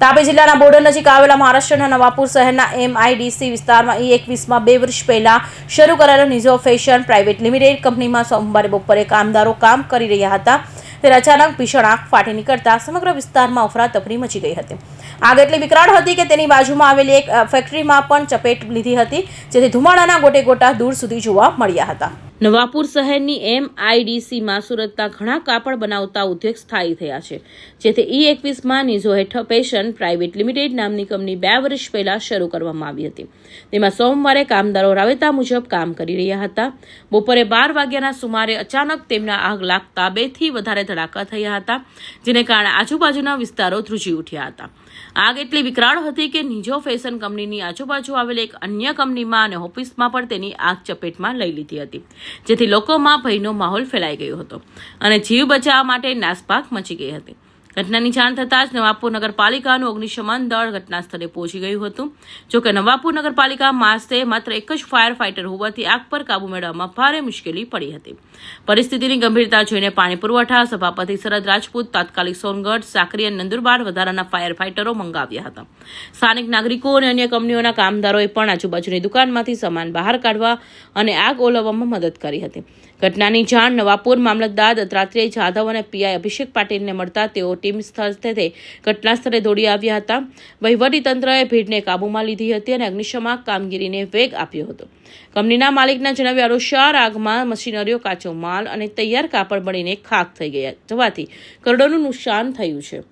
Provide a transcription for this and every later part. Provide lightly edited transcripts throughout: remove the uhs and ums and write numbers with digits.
તાપી જિલ્લાના બોર્ડર નજીક આવેલા મહારાષ્ટ્રના નવાપુર શહેરના MIDC વિસ્તારમાં E21માં 2 વર્ષ પહેલા શરૂ કરાયેલ નિઝો ફેશન પ્રાઇવેટ લિમિટેડ કંપનીમાં સોમવારે બપોરે કામદારો કામ કરી રહ્યા હતા ત્યારે અચાનક ભીષણ આગ ફાટી નીકળતા સમગ્ર વિસ્તારમાં અફરાતફરી મચી ગઈ હતી। આગ એટલી વિકરાળ હતી કે તેની બાજુમાં આવેલી એક ફેક્ટરીમાં પણ ચપેટ લીધી હતી, જેથી ધુમાડાના ગોટે ગોટા દૂર સુધી જોવા મળ્યા હતા। નવાપુર શહેરની MIDCમાં સુરતના ઘણા કાપડ બનાવતા ઉદ્યોગ સ્થાયી થયા છે, જેથી E21માં નિઝો ફેશન પ્રાઇવેટ લિમિટેડ નામની કંપની 2 વર્ષ પહેલા શરૂ કરવામાં આવી હતી। તેમાં સોમવારે કામદારો રાબેતા મુજબ કામ કરી રહ્યા હતા। બપોરે 12 વાગ્યાના સુમારે અચાનક તેમને આગ લાગતા 2 થી વધારે ધડાકા થયા હતા, જેને કારણે આજુબાજુના વિસ્તારો ધ્રુજી ઉઠ્યા હતા। આગ એટલી વિકરાળ હતી કે નિઝો ફેશન કંપનીની આજુબાજુ આવેલી એક અન્ય કંપનીમાં અને ઓફિસમાં પણ તેની આગ ચપેટમાં લઈ લીધી હતી, જેથી લોકોમાં ભયનો માહોલ ફેલાઈ ગયો હતો અને જીવ બચાવવા માટે નાસભાગ મચી ગઈ હતી। ઘટનાની જાણ થતાં જ નવાપુર નગરપાલિકાનું અગ્નિશમન દળ ઘટના સ્થળે પહોંચી ગયું હતું। જોકે નવાપુર નગરપાલિકા પાસે માત્ર એક જ ફાયર ફાઇટર હોવાથી આગ પર કાબુ મેળવવામાં ભારે મુશ્કેલી પડી હતી। પરિસ્થિતિની ગંભીરતા જોઈને પાણી પુરવઠા સભાપતિ શરદ રાજપૂત તાત્કાલિક સોનગઢ, સાકરી અને નંદુરબાર વધારાના ફાયર ફાઇટરો મંગાવ્યા હતા। સ્થાનિક નાગરિકો અને અન્ય કંપનીઓના કામદારોએ પણ આજુબાજુની દુકાનમાંથી સામાન બહાર કાઢવા અને આગ ઓલવવામાં મદદ કરી હતી। ઘટનાની જાણ નવાપુર મામલતદાર દત્તાત્રેય જાધવ અને PI અભિષેક પાટીલને મળતા તેઓ ટીમ સ્થળે ઘટના સ્થળે દોડી આવ્યા હતા। વહીવટીતંત્રએ ભીડને કાબૂમાં લીધી હતી અને અગ્નિશમન કામગીરીને વેગ આપ્યો હતો। કંપનીના માલિકના જણાવ્યા અનુસાર આગમાં મશીનરીઓ, કાચો માલ અને તૈયાર કાપડ બળીને ખાખ થઈ ગયા જવાથી કરોડોનું નુકસાન થયું છે।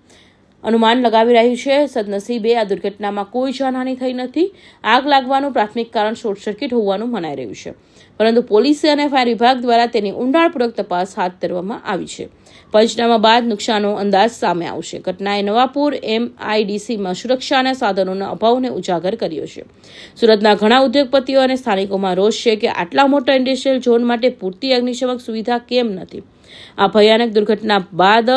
અનુમાન લગાવી રહ્યું છે સદનસીબે આ દુર્ઘટનામાં કોઈ જાનહાનિ થઈ નથી। આગ લાગવાનું પ્રાથમિક કારણ શોર્ટ સર્કિટ હોવાનું મનાઈ રહ્યું છે, પરંતુ પોલીસ અને ફાયર વિભાગ દ્વારા તેની ઊંડાણપૂર્વક તપાસ હાથ ધરવામાં આવી છે। પંચનામા બાદ નુકસાનનો અંદાજ સામે આવશે। ઘટનાએ નવાપુર MIDCમાં સુરક્ષાના સાધનોના અભાવને ઉજાગર કર્યો છે। સુરતના ઘણા ઉદ્યોગપતિઓ અને સ્થાનિકોમાં રોષ છે કે આટલા મોટા ઇન્ડસ્ટ્રીયલ ઝોન માટે પૂરતી અગ્નિશમક સુવિધા કેમ નથી। આ ભયાનક દુર્ઘટના બાદ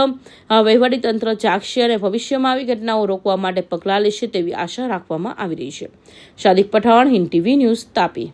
વહીવટીતંત્ર જાગશે અને ભવિષ્યમાં આવી ઘટનાઓ રોકવા માટે પગલાં લેશે તેવી આશા રાખવામાં આવી રહી છે। શાદિક પઠાણ, હિન્દ TV ન્યૂઝ, તાપી।